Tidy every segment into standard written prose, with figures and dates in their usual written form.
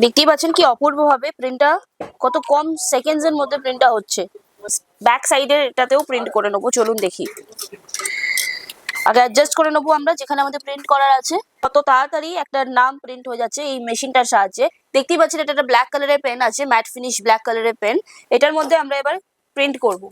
দেখতেই পাচ্ছেন কি অপূর্ব ভাবে প্রিন্টটা কত কম সেকেন্ডস এর মধ্যে প্রিন্টটা হচ্ছে। ব্যাক সাইডের এটাতেও প্রিন্ট করে নেবো, চলুন দেখি। আগে অ্যাডজাস্ট করে নেবো আমরা যেখানে আমাদের প্রিন্ট করার আছে। কত তাড়াতাড়ি একটা নাম প্রিন্ট হয়ে যাচ্ছে এই মেশিনটার সাহায্যে। দেখতেই পাচ্ছেন এটা একটা ব্ল্যাক কালারের পেন আছে, ম্যাট ফিনিশ ব্ল্যাক কালারের পেন। এটার মধ্যে আমরা এবার প্রিন্ট করবো।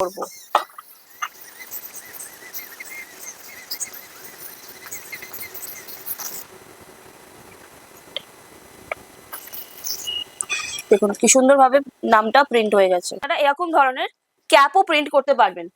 দেখুন কি সুন্দরভাবে নামটা প্রিন্ট হয়ে গেছে। আপনারা এরকম ধরনের ক্যাপও প্রিন্ট করতে পারবেন,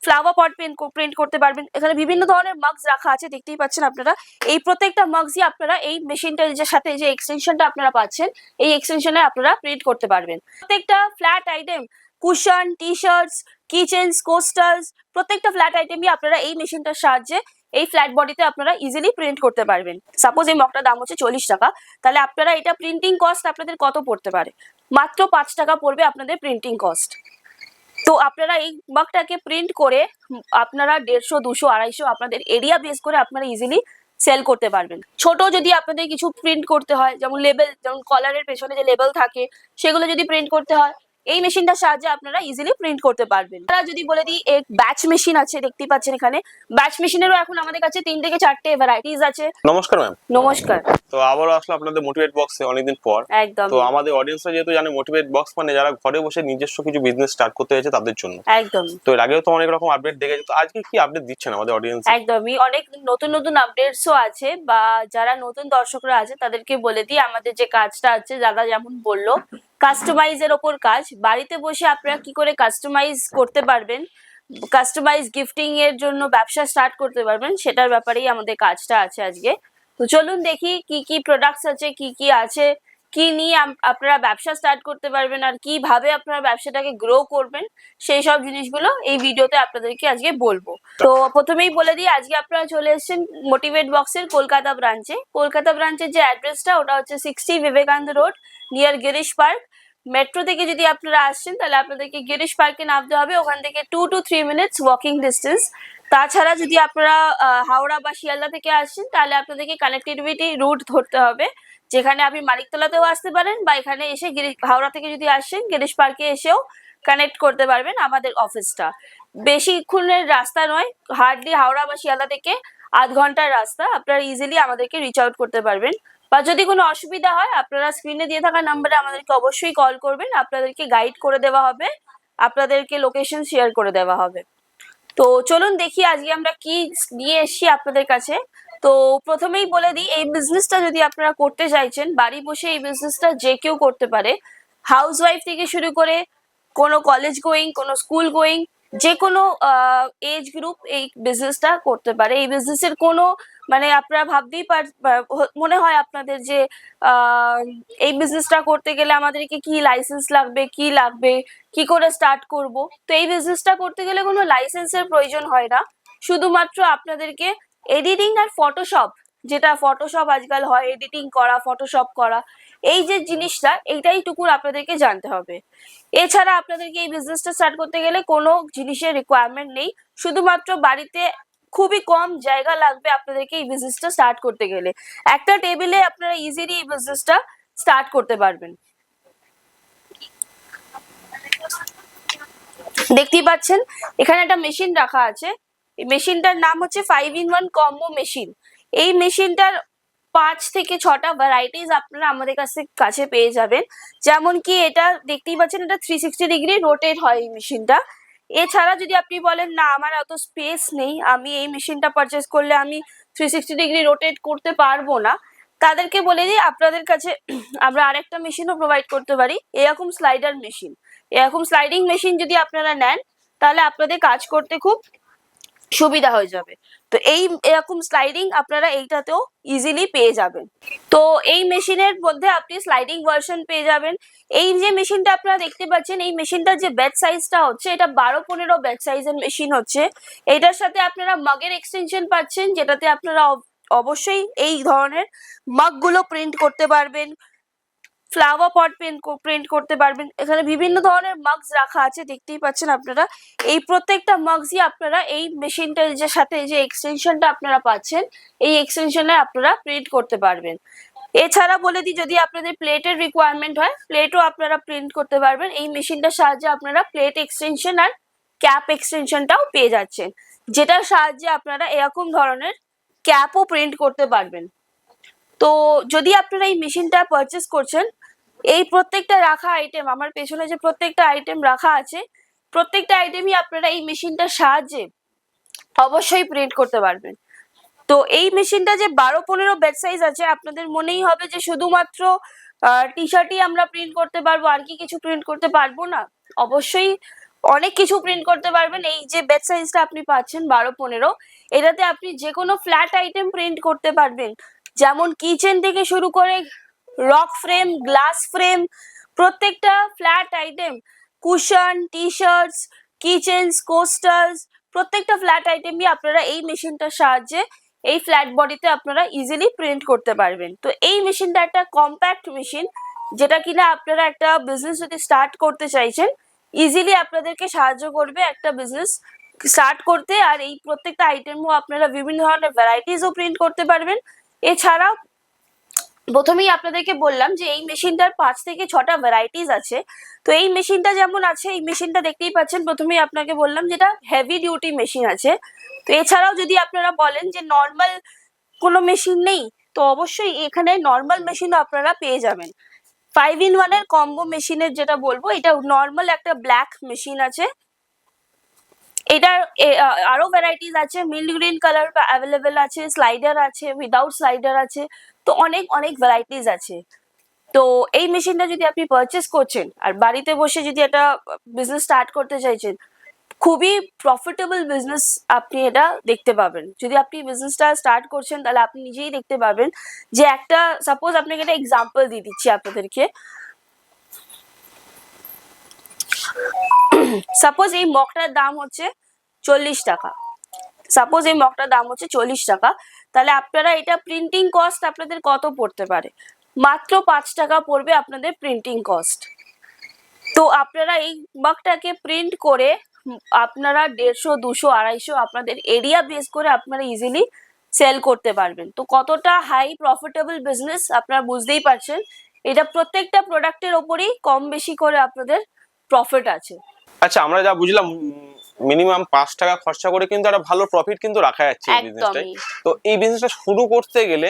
ফ্লাওয়ার পট প্রিন্ট করতে পারবেন। এখানে বিভিন্ন ধরনের মাগস রাখা আছে, দেখতেই পাচ্ছেন আপনারা। এই প্রত্যেকটা মাগসই আপনারা এই মেশিনটার সাথে যে এক্সটেনশনটা আপনারা পাচ্ছেন, এই এক্সটেনশনে আপনারা প্রিন্ট করতে পারবেন। প্রত্যেকটা ফ্ল্যাট আইটেম, কুশন, টি শার্টস, কিচেন্স, কোস্টার্স, প্রত্যেকটা ফ্ল্যাট আইটেমই আপনারা এই মেশিনটার সাহায্যে এই ফ্ল্যাট বডিতে আপনারা ইজিলি প্রিন্ট করতে পারবেন। সাপোজ এই মগটার দাম হচ্ছে 40 টাকা, তাহলে আপনারা এটা প্রিন্টিং কস্ট আপনাদের কত পড়তে পারে? মাত্র 5 টাকা পড়বে আপনাদের প্রিন্টিং কস্ট। তো আপনারা এই মগটাকে প্রিন্ট করে আপনারা 150, 200, 250 আপনাদের এরিয়া বেস করে আপনারা ইজিলি সেল করতে পারবেন। ছোট যদি আপনাদের কিছু প্রিন্ট করতে হয়, যেমন লেবেল, যেমন কলারের পেছনে যে লেবেল থাকে সেগুলো যদি প্রিন্ট করতে হয়, এই মেশিনটার সাহায্যে আপনারা ইজিলি প্রিন্ট করতে পারবেন। তারা যদি বলে দিই এক ব্যাচ মেশিন আছে, দেখতেই পাচ্ছেন এখানে ব্যাচ মেশিনেরও এখন আমাদের কাছে 3 থেকে 4টে ভ্যারাইটিস আছে। নমস্কার ম্যাম। নমস্কার। তো আবারও আসলে আপনাদের মোটিভেট বক্সে অনেকদিন পর। একদম। তো আমাদের অডিয়েন্সরা যেহেতু জানে মোটিভেট বক্স মানে যারা ঘরে বসে নিজস্ব কিছু বিজনেস স্টার্ট করতে চাইছে তাদের জন্য। একদম। তো এর আগেও তো অনেক রকম আপডেট দেখেছি, তো আজকে কি আপডেট দিচ্ছেন আমাদের অডিয়েন্স? একদমই অনেক নতুন নতুন আপডেটসও আছে, বা যারা নতুন দর্শকরা আছে তাদেরকে বলে দিই আমাদের যে কাজটা আছে, দাদা যেমন বললো কাস্টমাইজের ওপর কাজ। বাড়িতে বসে আপনারা কি করে কাস্টমাইজ করতে পারবেন, কাস্টমাইজ গিফটিং এর জন্য ব্যবসা স্টার্ট করতে পারবেন, সেটার ব্যাপারেই আমাদের কাজটা আছে আজকে। তো চলুন দেখি কি কি প্রোডাক্টস আছে, কি কি আছে, কি নিয়ে আপনারা ব্যবসা স্টার্ট করতে পারবেন, আর কিভাবে আপনারা ব্যবসাটাকে গ্রো করবেন, সেই সব জিনিসগুলো এই ভিডিওতে আপনাদেরকে আজকে বলবো। তো প্রথমেই বলে দিই, আজকে আপনারা চলে এসেছেন মোটিভেট বক্সের কলকাতা ব্রাঞ্চে। কলকাতা ব্রাঞ্চের যে অ্যাড্রেসটা ওটা হচ্ছে 60 Vivekananda road, near Girish park. Metro থেকে যদি আপনারা আসছেন তাহলে আপনাদেরকে গিরিশ পার্কে নামতে হবে, ওখান থেকে 2 to 3 মিনিটস ওয়াকিং ডিস্টেন্স। তাছাড়া যদি আপনারা হাওড়া বা শিয়ালদা থেকে আসছেন তাহলে আপনাদেরকে কানেক্টিভিটি রুট ধরতে হবে, যেখানে আপনি মানিকতলাতেও আসতে পারেন, বা এখানে এসে হাওড়া থেকে যদি আসেন গিরিশ পার্কে এসেও কানেক্ট করতে পারবেন আমাদের অফিসটা। বেশিক্ষণের রাস্তা নয়, হার্ডলি হাওড়া বা শিয়ালদা থেকে আধ ঘন্টার রাস্তা, আপনারা ইজিলি আমাদেরকে রিচ আউট করতে পারবেন। বা যদি কোনো অসুবিধা হয় আপনারা স্ক্রিনে দিয়ে থাকা নাম্বারে আমাদেরকে অবশ্যই কল করবেন, আপনাদেরকে গাইড করে দেওয়া হবে, আপনাদেরকে লোকেশন শেয়ার করে দেওয়া হবে। তো চলুন দেখি আজকে আমরা কি নিয়ে এসেছি আপনাদের কাছে। তো প্রথমেই বলে দিই, এই বিজনেসটা যদি আপনারা করতে চাইছেন, বাড়ি বসে এই বিজনেসটা যে কেউ করতে পারে। হাউসওয়াইফ থেকে শুরু করে কোনো কলেজ গোয়িং, কোনো স্কুল গোয়িং, যে কোনো এজ গ্রুপ এই বিজনেসটা করতে পারে। এই বিজনেসের কোনো মানে আপনারা ভাবতেই মনে হয় আপনাদের যে এই বিজনেসটা করতে গেলে আমাদেরকে কি লাইসেন্স লাগবে, কি লাগবে, কি করে স্টার্ট করব। তো এই বিজনেসটা করতে গেলে কোনো লাইসেন্সের প্রয়োজন হয় না, শুধুমাত্র আপনাদেরকে এডিটিং আর ফটোশপ, যেটা ফটোশপ আজকাল হয়, এডিটিং করা, ফটোশপ করা, এই যে জিনিসটা এইটাই টুকুর আপনাদেরকে জানতে হবে। এছাড়া আপনাদেরকে এই বিজনেসটা স্টার্ট করতে গেলে কোনো জিনিসের রিকোয়ারমেন্ট নেই, শুধুমাত্র বাড়িতে খুবই কম জায়গা লাগবে আপনাদেরকে এই বিজনেসটা স্টার্ট করতে গেলে। একটা টেবিলে আপনারা ইজিলি এই বিজনেসটা স্টার্ট করতে পারবেন। দেখতেই পাচ্ছেন এখানে একটা মেশিন রাখা আছে, এই মেশিনটার নাম হচ্ছে 5-in-1 কম্বো মেশিন। এই মেশিনটার 5 থেকে 6টা ভ্যারাইটিস আপনারা আমাদের কাছে পেয়ে যাবেন। যেমন কি এটা দেখতেই পাচ্ছেন, এটা 360 ডিগ্রি রোটেট হয় এই মেশিনটা। এছাড়া যদি আপনি বলেন না আমার অত স্পেস নেই, আমি এই মেশিনটা পারচেস করলে আমি 360 ডিগ্রি রোটেট করতে পারবো না, তাদেরকে বলে দিই আপনাদের কাছে আমরা আরেকটা মেশিনও প্রোভাইড করতে পারি, এরকম স্লাইডার মেশিন। এরকম স্লাইডিং মেশিন যদি আপনারা নেন তাহলে আপনাদের কাজ করতে খুব সুবিধা হয়ে যাবে। তো এই এরকম স্লাইডিং আপনারা এইটাতেও ইজিলি পেয়ে যাবেন। তো এই মেশিনের মধ্যে আপনি স্লাইডিং ভার্সন পেয়ে যাবেন। এই যে মেশিনটা আপনারা দেখতে পাচ্ছেন, এই মেশিনটার যে ব্যাচ সাইজটা হচ্ছে এটা 12-15 ব্যাচ সাইজের মেশিন হচ্ছে। এটার সাথে আপনারা মাগের এক্সটেনশন পাচ্ছেন, যেটাতে আপনারা অবশ্যই এই ধরনের মাগগুলো প্রিন্ট করতে পারবেন, ফ্লাওয়ার পট প্রিন্ট করতে পারবেন। এখানে বিভিন্ন ধরনের মাগস রাখা আছে, দেখতেই পাচ্ছেন আপনারা। এই প্রত্যেকটা মাগসই আপনারা এই মেশিনটার যে সাথে যে এক্সটেনশনটা আপনারা পাচ্ছেন, এই এক্সটেনশনে আপনারা প্রিন্ট করতে পারবেন। এছাড়া বলে দিই, যদি আপনাদের প্লেটের রিকোয়ারমেন্ট হয়, প্লেটও আপনারা প্রিন্ট করতে পারবেন। এই মেশিনটার সাহায্যে আপনারা প্লেট এক্সটেনশন আর ক্যাপ এক্সটেনশনটাও পেয়ে যাচ্ছেন, যেটার সাহায্যে আপনারা এরকম ধরনের ক্যাপও প্রিন্ট করতে পারবেন। তো যদি আপনারা এই মেশিনটা পারচেস করছেন, এই প্রত্যেকটা রাখা আইটেম, আমার পেছনে যে প্রত্যেকটা আইটেম রাখা আছে, প্রত্যেকটা আইটেমই আপনারা এই মেশিনটার সাহায্যে অবশ্যই প্রিন্ট করতে পারবেন। তো এই মেশিনটা যে 12-15 বেড সাইজ আছে, আপনাদের মনেই হবে যে শুধুমাত্র টি শার্টই আমরা প্রিন্ট করতে পারবো, আর কি কিছু প্রিন্ট করতে পারবো না। অবশ্যই অনেক কিছু প্রিন্ট করতে পারবেন। এই যে বেড সাইজটা আপনি পাচ্ছেন 12-15, এটাতে আপনি যে কোনো ফ্ল্যাট আইটেম প্রিন্ট করতে পারবেন, যেমন কিচেন থেকে শুরু করে রক ফ্রেম, গ্লাস ফ্রেম, প্রত্যেকটা ফ্ল্যাট আইটেম, কুশন, টি শার্টস, কিচেন্স, কোস্টার্স, প্রত্যেকটা ফ্ল্যাট আইটেমই আপনারা এই মেশিনটার সাহায্যে এই ফ্ল্যাট বডিতে আপনারা ইজিলি প্রিন্ট করতে পারবেন। তো এই মেশিনটা একটা কম্প্যাক্ট মেশিন, যেটা কিনা আপনারা একটা বিজনেস যদি স্টার্ট করতে চাইছেন, ইজিলি আপনাদেরকে সাহায্য করবে একটা বিজনেস স্টার্ট করতে। আর এই প্রত্যেকটা আইটেমও আপনারা বিভিন্ন ধরনের ভ্যারাইটিসও প্রিন্ট করতে পারবেন। এছাড়াও প্রথমেই আপনাদেরকে বললাম যে এই মেশিনটার 5 থেকে 6টা ভ্যারাইটিস আছে। তো এই মেশিনটা যেমন আছে, এই মেশিনটা দেখতেই পাচ্ছেন, প্রথমেই আপনাকে বললাম যেটা হেভি ডিউটি মেশিন আছে। তো এছাড়াও যদি আপনারা বলেন যে নর্মাল কোনো মেশিন নেই, তো অবশ্যই এখানে নর্মাল মেশিনও আপনারা পেয়ে যাবেন। 5-in-1 এর কম্বো মেশিনের যেটা বলবো, এটা নর্মাল একটা ব্ল্যাক মেশিন আছে। এটার আরো ভ্যারাইটিস আছে, মিল্ক গ্রিন কালার অ্যাভেলেবেল আছে, স্লাইডার আছে, উইদাউট স্লাইডার আছে। তো অনেক অনেক ভ্যারাইটিস আছে। তো এই মেশিনটা যদি আপনি পারচেস করছেন আর বাড়িতে বসে যদি একটা বিজনেস স্টার্ট করতে চাইছেন, খুবই প্রফিটেবল বিজনেস আপনি এটা দেখতে পাবেন। যদি আপনি বিজনেসটা স্টার্ট করছেন, তাহলে আপনি নিজেই দেখতে পাবেন যে একটা, সাপোজ আপনাকে একটা এক্সাম্পল দিয়ে দিচ্ছি আপনাদেরকে। সাপোজ এই মগটার দাম হচ্ছে 40 টাকা, সাপোজ এই মগটার দাম হচ্ছে 40 টাকা, তাহলে আপনারা এটা প্রিন্টিং কস্ট আপনাদের কত পড়তে পারে? মাত্র 5 টাকা পড়বে আপনাদের প্রিন্টিং কস্ট। তো আপনারা এই মগটাকে প্রিন্ট করে আপনারা 150, 200, 250 আপনাদের এরিয়া বেস করে আপনারা ইজিলি সেল করতে পারবেন। তো কতটা হাই প্রফিটেবল বিজনেস আপনারা বুঝতেই পারছেন। এটা প্রত্যেকটা প্রোডাক্টের ওপরেই কম বেশি করে আপনাদের প্রফিট আছে। আচ্ছা, আমরা যা বুঝলাম মিনিমাম 5 টাকা খরচা করে কিন্তু একটা ভালো প্রফিট কিন্তু রাখা যাচ্ছে এই বিজনেসটাই। একদমই। তো এই বিজনেসটা শুরু করতে গেলে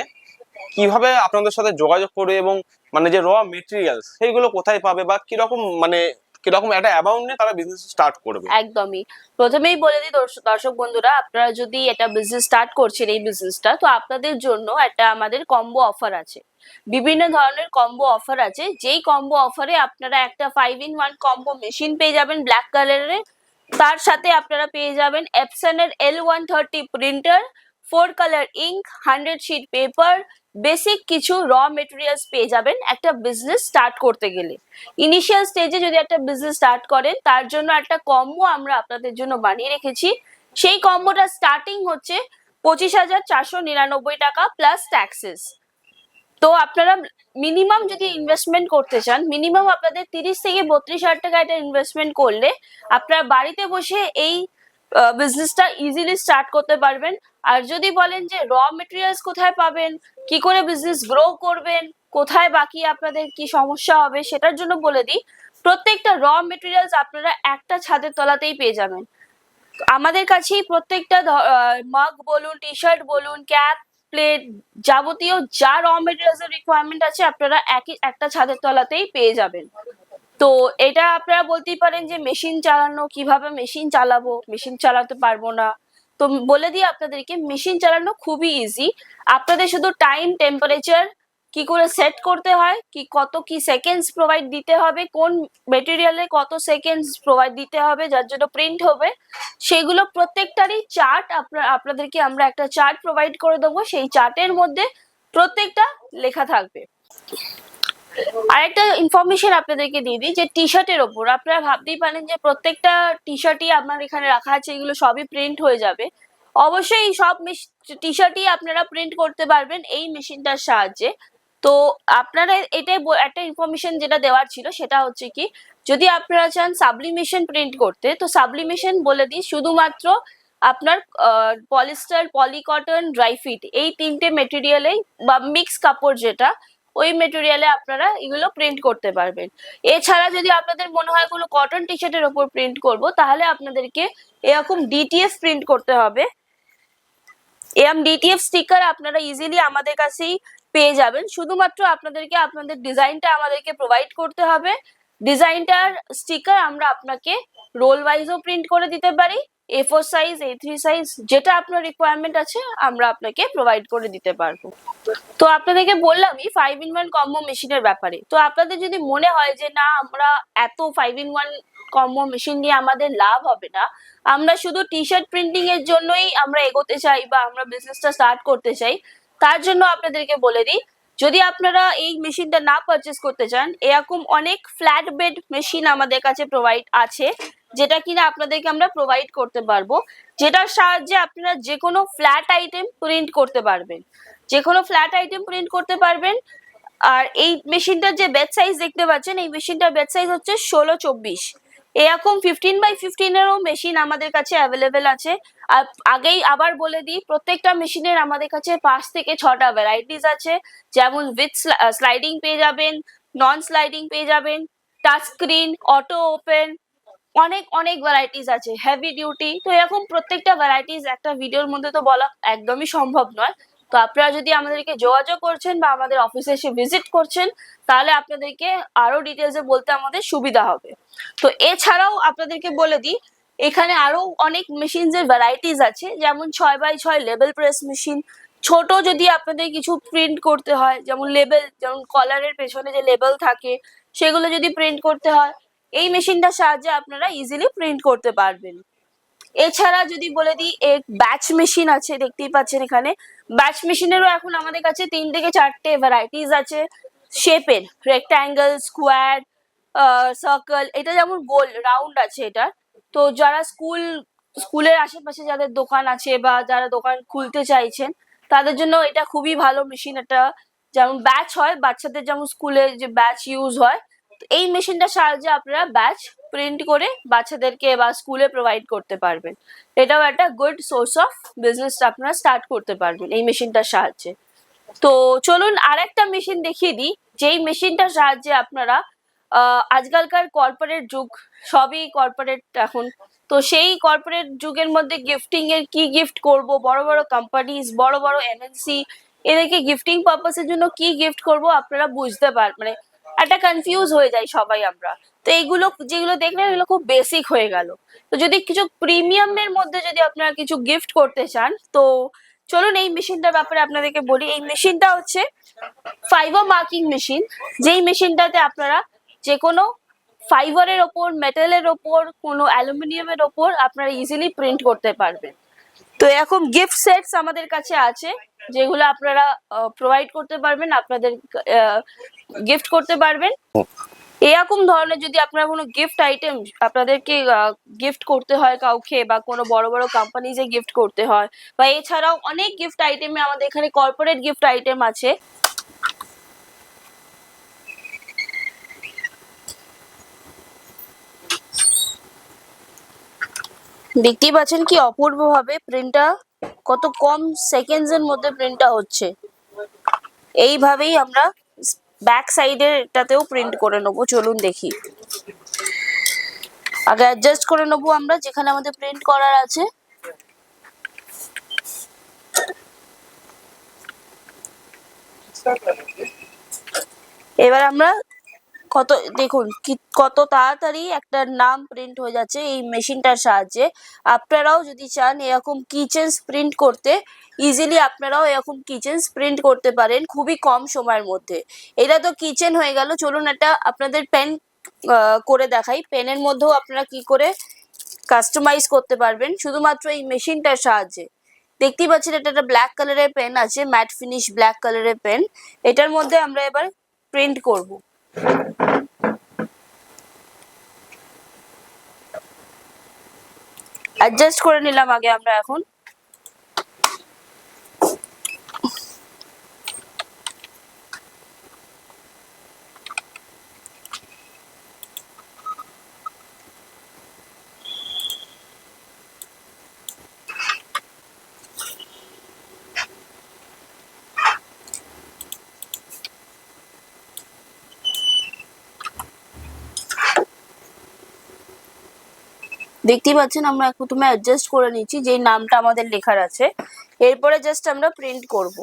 কিভাবে আপনাদের সাথে যোগাযোগ করবে, এবং মানে যে র মেটেরিয়ালস সেইগুলো কোথায় পাবে, বা কিরকম মানে কিরকম একটা অ্যামাউন্ট নিয়ে তারা বিজনেস স্টার্ট করবে? একদমই। প্রথমেই বলে দিই দর্শক বন্ধুরা, আপনারা যদি এটা বিজনেস স্টার্ট করছেন, এই বিজনেসটা, তো আপনাদের জন্য একটা আমাদের কম্বো অফার আছে। বিভিন্ন ধরনের কম্বো অফার আছে, যেই কম্বো অফারে আপনারা একটা 5-in-1 কম্বো মেশিন পেয়ে যাবেন ব্ল্যাক কালারের। তার সাথে আপনারা পেয়ে যাবেন এপসন এর L130 printer, 4 colour ink, 100 sheet paper, basic কিছু র মেটেরিয়ালস পেয়ে যাবেন একটা বিজনেস স্টার্ট করতে গেলে। ইনিশিয়াল স্টেজে যদি একটা বিজনেস স্টার্ট করেন, তার জন্য একটা কম্বো আমরা আপনাদের জন্য বানিয়ে রেখেছি। সেই কম্বোটা স্টার্টিং হচ্ছে 25,499 টাকা প্লাস ট্যাক্সেস। তো আপনারা মিনিমাম যদি ইনভেস্টমেন্ট করতে চান, মিনিমাম আপনাদের 30 থেকে 32,000 টাকা এটা ইনভেস্টমেন্ট করলে আপনারা বাড়িতে বসে এই বিজনেসটা ইজিলি স্টার্ট করতে পারবেন। আর যদি বলেন যে র মেটেরিয়ালস কোথায় পাবেন, কি করে বিজনেস গ্রো করবেন, কোথায় বাকি আপনাদের কি সমস্যা হবে, সেটার জন্য বলে দিই, প্রত্যেকটা র মেটেরিয়ালস আপনারা একটা ছাদের তলাতেই পেয়ে যাবেন। আমাদের কাছেই প্রত্যেকটা মাগ বলুন, টি শার্ট বলুন, ক্যাপ, প্লেট, যাবতীয় যা র মেটেরিয়ালস এর রিকোয়ারমেন্ট আছে আপনারা একটা ছাদের তলাতেই পেয়ে যাবেন। তো এটা আপনারা বলতেই পারেন যে মেশিন চালানো, কিভাবে মেশিন চালাবো, মেশিন চালাতে পারবো না। তো বলে দিই আপনাদেরকে, মেশিন চালানো খুবই ইজি। আপনাদের শুধু টাইম, টেম্পারেচার কি করে সেট করতে হয়, কি সেকেন্ডস প্রোভাইড দিতে হবে, কোন মেটেরিয়ালে কত সেকেন্ডস প্রোভাইড দিতে হবে যার জন্য প্রিন্ট হবে, সেগুলো প্রত্যেকটারই চার্ট আপনাদেরকে আমরা একটা চার্ট প্রোভাইড করে দেবো। সেই চার্টের মধ্যে প্রত্যেকটা লেখা থাকবে। আরেকটা ইনফরমেশন আপনাদেরকে দিয়ে দিই, যে টি শার্টের ওপর আপনারা ভাবতেই পারেন যে প্রত্যেকটা টি শার্টই আপনার এখানে রাখা আছে, এগুলো সবই প্রিন্ট হয়ে যাবে। অবশ্যই এই সব টি শার্টই আপনারা প্রিন্ট করতে পারবেন এই মেশিনটার সাহায্যে। তো আপনারা এটাই একটা ইনফরমেশন যেটা দেওয়ার ছিল, সেটা হচ্ছে কি, যদি আপনারা চান সাবলিমেশন প্রিন্ট করতে, তো সাবলিমেশন বলে দিই শুধুমাত্র আপনার পলিস্টার, পলিকটন, ড্রাই ফিট, এই 3টে মেটেরিয়ালেই, বা মিক্স কাপড় যেটা, ওই মেটেরিয়ালে আপনারা এগুলো প্রিন্ট করতে পারবেন। এছাড়া যদি আপনাদের মনে হয় কোনো কটন টি শার্টের ওপর প্রিন্ট করব, তাহলে আপনাদেরকে এরকম ডিটিএফ প্রিন্ট করতে হবে। এরকম ডিটিএফ স্টিকার আপনারা ইজিলি আমাদের কাছেই পেয়ে যাবেন। শুধুমাত্র আপনাদেরকে আপনাদের ডিজাইনটা আমাদেরকে প্রোভাইড করতে হবে। ডিজাইনটার স্টিকার আমরা আপনাকে রোল ওয়াইজও প্রিন্ট করে দিতে পারি, A4 সাইজ, A3 সাইজ, যেটা আপনার রিকোয়ারমেন্ট আছে আমরা আপনাকে প্রোভাইড করে দিতে পারবো। তো আপনাদেরকে বললামই 5-in-1 কম্বো মেশিনের ব্যাপারে। তো আপনাদের যদি মনে হয় যে না, আমরা এত 5-in-1 কম্বো মেশিন নিয়ে আমাদের লাভ হবে না, আমরা শুধু টি শার্ট প্রিন্টিং এর জন্যই আমরা এগোতে চাই বা আমরা বিজনেসটা স্টার্ট করতে চাই, তার জন্য আপনাদেরকে বলে দিই, যদি আপনারা এই মেশিনটা না পারচেস করতে চান, এরকম অনেক ফ্ল্যাট বেড মেশিন আমাদের কাছে প্রোভাইড আছে, যেটা কিনা আপনাদেরকে আমরা প্রোভাইড করতে পারবো, যেটার সাহায্যে আপনারা যে কোনো ফ্ল্যাট আইটেম প্রিন্ট করতে পারবেন, যে কোনো ফ্ল্যাট আইটেম প্রিন্ট করতে পারবেন। আর এই মেশিনটার যে বেড সাইজ দেখতে পাচ্ছেন, এই মেশিনটার বেড সাইজ হচ্ছে 16-24। এরকম 15x15 এরও মেশিন আমাদের কাছে অ্যাভেলেবেল আছে। আর আগেই আবার বলে দিই, প্রত্যেকটা মেশিনের আমাদের কাছে 5 থেকে 6টা ভ্যারাইটিস আছে। যেমন উইথ স্লাইডিং পেয়ে যাবেন, নন স্লাইডিং পেয়ে যাবেন, টাচ স্ক্রিন, অটো ওপেন, অনেক অনেক ভ্যারাইটিস আছে, হেভি ডিউটি। তো এরকম প্রত্যেকটা ভ্যারাইটিস একটা ভিডিওর মধ্যে তো বলা একদমই সম্ভব নয়। তো আপনারা যদি আমাদেরকে যোগাযোগ করছেন বা আমাদের অফিসে এসে ভিজিট করছেন, তাহলে আপনাদেরকে আরো ডিটেলসে বলতে আমাদের সুবিধা হবে। তো এছাড়াও আপনাদেরকে বলে দিই, এখানে আরো অনেক মেশিনস এর ভ্যারাইটিস আছে, যেমন 6x6 লেবেল প্রেস মেশিন। ছোট যদি আপনাদের কিছু প্রিন্ট করতে হয়, যেমন লেবেল, যেমন কলারের পেছনে যে লেবেল থাকে সেগুলো যদি প্রিন্ট করতে হয়, এই মেশিনটার সাহায্যে আপনারা ইজিলি প্রিন্ট করতে পারবেন। এছাড়া যদি বলে দিই, এক ব্যাচ মেশিন আছে, দেখতেই পাচ্ছেন এখানে। ব্যাচ মেশিনেরও এখন আমাদের কাছে 3 থেকে 4টে ভ্যারাইটিস আছে শেপের, রেক্ট্যাঙ্গেল, স্কোয়ার, সার্কেল। এটা যেমন গোল রাউন্ড আছে এটা। তো যারা স্কুলের আশেপাশে যাদের দোকান আছে বা যারা দোকান খুলতে চাইছেন, তাদের জন্য এটা খুবই ভালো মেশিন। এটা যেমন ব্যাচ হয়, বাচ্চাদের যেমন স্কুলে যে ব্যাচ ইউজ হয়, এই মেশিনটার সাহায্যে আপনারা ব্যাচ প্রিন্ট করে বাচ্চাদেরকে বা স্কুলে প্রোভাইড করতে পারবেন। এটাও একটা গুড সোর্স অফ বিজনেস আপনারা স্টার্ট করতে পারবেন এই মেশিনটার সাহায্যে। তো চলুন আর একটা মেশিন দেখিয়ে দিই, যেই মেশিনটার সাহায্যে আপনারা আজকালকার কর্পোরেট যুগ, সবই কর্পোরেট এখন। তো সেই কর্পোরেট যুগের মধ্যে গিফটিং এর কি গিফট করব, বড় বড় কোম্পানিজ, বড় বড় এমএনসি, এদেরকে গিফটিং পারপাসের জন্য কি গিফট করব আপনারা বুঝতে মানে একটা কনফিউজ হয়ে যায় সবাই আমরা। তো এইগুলো যেগুলো দেখলেন এগুলো খুব বেসিক হয়ে গেল। তো যদি কিছু প্রিমিয়ামের মধ্যে যদি আপনারা কিছু গিফট করতে চান, তো চলুন এই মেশিনটার ব্যাপারে আপনাদেরকে বলি। এই মেশিনটা হচ্ছে ফাইবার মার্কিং মেশিন, যেই মেশিনটাতে আপনারা যে কোনো ফাইবারের ওপর, মেটালের ওপর, কোনো অ্যালুমিনিয়ামের ওপর আপনারা ইজিলি প্রিন্ট করতে পারবেন। তো এরকম গিফট সেটস আমাদের কাছে আছে, যেগুলো আপনারা প্রোভাইড করতে পারবেন, আপনাদের গিফট করতে পারবেন। এরকম ধরনের যদি আপনারা কোনো গিফট আইটেম আপনাদেরকে গিফট করতে হয় কাউকে, বা কোনো বড় বড় কোম্পানিজে গিফট করতে হয়, বা এছাড়াও অনেক গিফট আইটেমে আমাদের এখানে কর্পোরেট গিফট আইটেম আছে। দেখতেই পাচ্ছেন কি অপূর্ব ভাবে প্রিন্টটা, কত কম সেকেন্ডস এর মধ্যে প্রিন্টটা হচ্ছে। এইভাবেই আমরা ব্যাক সাইডের এটাতেও প্রিন্ট করে নেবো। চলুন দেখি। আগে অ্যাডজাস্ট করে নেবো আমরা যেখানে আমাদের প্রিন্ট করার আছে। এবার আমরা দেখুন কি কত তাড়াতাড়ি একটা নাম প্রিন্ট হয়ে যাচ্ছে এই মেশিনটার সাহায্যে। আপনারাও যদি চান এরকম কিচেন্স প্রিন্ট করতে, ইজিলি আপনারাও এরকম কিচেন্স প্রিন্ট করতে পারেন খুবই কম সময়ের মধ্যে। এটা তো কিচেন হয়ে গেল, চলুন একটা আপনাদের পেন করে দেখাই। পেনের মধ্যেও আপনারা কি করে কাস্টমাইজ করতে পারবেন শুধুমাত্র এই মেশিনটার সাহায্যে। দেখতেই পাচ্ছেন এটা একটা ব্ল্যাক কালারের পেন আছে, ম্যাট ফিনিশ ব্ল্যাক কালারের পেন। এটার মধ্যে আমরা এবার প্রিন্ট করব। অ্যাডজাস্ট করে নিলাম আগে আমরা এখন। দেখতেই পাচ্ছেন আমরা এখন তুমি অ্যাডজাস্ট করে নিচ্ছি যেই নামটা আমাদের লেখার আছে, এরপরে জাস্ট আমরা প্রিন্ট করব।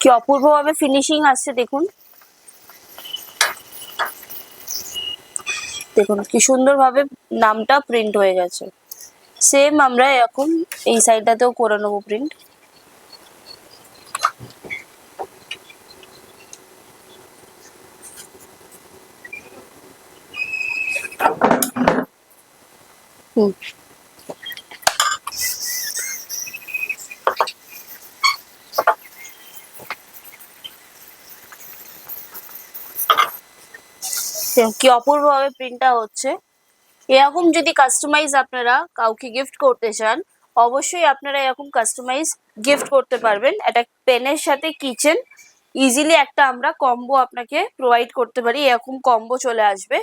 কি অপূর্বভাবে ফিনিশিং আসছে দেখুন, দেখুন কি সুন্দরভাবে নামটা প্রিন্ট হয়ে গেছে। সেম আমরা এখন এই সাইডটাতেও করে নেবো প্রিন্ট। হুম, কি অপূর্বভাবে প্রিন্টটা হচ্ছে। এরকম যদি কাস্টমাইজ আপনারা কাউকে গিফট করতে চান, অবশ্যই আপনারা এরকম কাস্টমাইজ গিফট করতে পারবেন। একটা পেনের সাথে কিচেন ইজিলি একটা আমরা কম্বো আপনাকে প্রোভাইড করতে পারি, এরকম কম্বো চলে আসবে।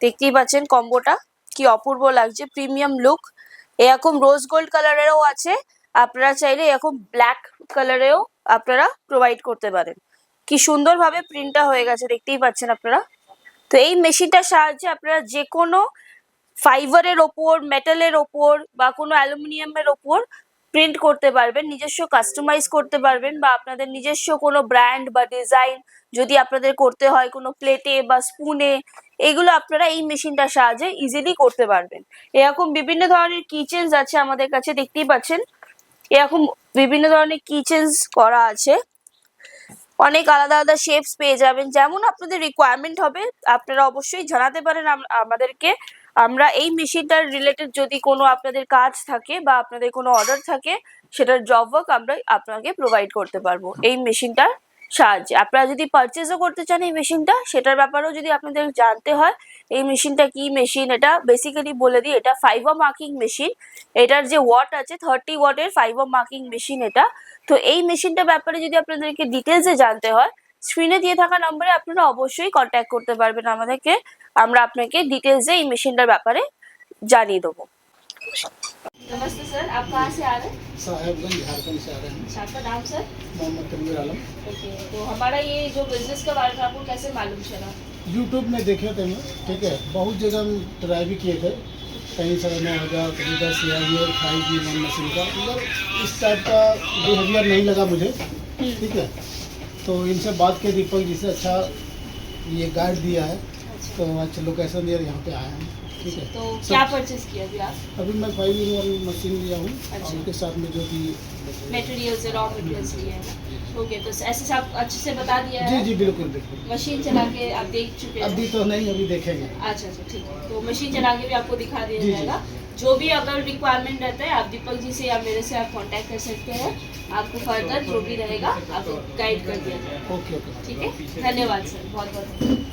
দেখতেই পাচ্ছেন কম্বোটা কি অপূর্ব লাগছে, প্রিমিয়াম লুক। এরকম রোজ গোল্ড কালারেরও আছে, আপনারা চাইলে এরকম ব্ল্যাক কালারেও আপনারা প্রোভাইড করতে পারেন। কি সুন্দরভাবে প্রিন্টটা হয়ে গেছে দেখতেই পাচ্ছেন আপনারা। তো এই মেশিনটার সাহায্যে আপনারা যে কোনো ফাইবারের ওপর, মেটালের ওপর বা কোনো অ্যালুমিনিয়ামের ওপর প্রিন্ট করতে পারবেন, নিজস্ব কাস্টমাইজ করতে পারবেন, বা আপনাদের নিজস্ব কোনো ব্র্যান্ড বা ডিজাইন যদি আপনাদের করতে হয় কোনো প্লেটে বা স্পুনে, এগুলো আপনারা এই মেশিনটার সাহায্যে ইজিলি করতে পারবেন। এরকম বিভিন্ন ধরনের কিচেনস আছে আমাদের কাছে, দেখতেই পাচ্ছেন এরকম বিভিন্ন ধরনের কিচেনস করা আছে। অনেক আলাদা আলাদা শেপস পেয়ে যাবেন, যেমন আপনাদের রিকোয়ারমেন্ট হবে আপনারা অবশ্যই জানাতে পারেন আমাদেরকে। আমরা এই মেশিনটার রিলেটেড যদি কোনো আপনাদের কাজ থাকে বা আপনাদের কোনো অর্ডার থাকে, সেটার জব ওয়ার্ক আমরা আপনাকে প্রোভাইড করতে পারবো এই মেশিনটার সাহায্যে। আপনারা যদি পারচেজও করতে চান এই মেশিনটা, সেটার ব্যাপারেও যদি আপনাদের জানতে হয় এই মেশিনটা কি মেশিন, এটা বেসিক্যালি বলে দিই, এটা ফাইবার মার্কিং মেশিন। এটার যে ওয়াট আছে 30 ওয়াটের ফাইবার মার্কিং মেশিন এটা। তো এই মেশিনটার ব্যাপারে যদি আপনাদেরকে ডিটেলসে জানতে হয়, স্ক্রিনে দিয়ে থাকা নম্বরে আপনারা অবশ্যই কন্ট্যাক্ট করতে পারবেন আমাদেরকে, আমরা আপনাকে ডিটেলসে এই মেশিনটার ব্যাপারে জানিয়ে দেবো। नमस्ते सर, आप कहाँ से आ रहे हैं? साहेबगंज झारखंड से आ रहे हैं। आपका नाम सर? मोहम्मद तनवीर आलम। ओके, तो हमारा ये जो बिजनेस के बारे में आपको कैसे मालूम चला? यूट्यूब में देखे थे मैं, ठीक है, बहुत जगह हम ट्राई भी किए थे, कहीं 9,500 कहीं 10,000 ये 5G1 मशीन का, मगर इस टाइप का बिहेवियर नहीं लगा मुझे, ठीक है। तो इनसे बात की दीपक जी से, अच्छा ये गाइड दिया है, तो अच्छा लोकेशन दिया, यहाँ पे आए हैं, ठीक है। तो क्या परचेज किया अभी आप? अभी मैं 5-in-1 मशीन लिया हूँ, अच्छा। और उनके साथ में जो भी मटेरियल्स, रॉ मटेरियल्स लिए हैं। ओके, तो ऐसे से आप अच्छे से बता दिया जी है। जी बिल्कुल बिल्कुल। मशीन चला के आप देख चुके हैं? अभी तो नहीं, अभी देखेंगे। अच्छा अच्छा, ठीक है। तो मशीन चला के भी आपको दिखा दिया जी, जी। जाएगा। जो भी अगर रिक्वायरमेंट रहता है आप दीपक जी से या मेरे से आप कांटेक्ट कर सकते हैं, आपको फर्दर जो भी रहेगा आपको गाइड कर दिया जाएगा। Okay okay. ठीक है, धन्यवाद सर, बहुत बहुत।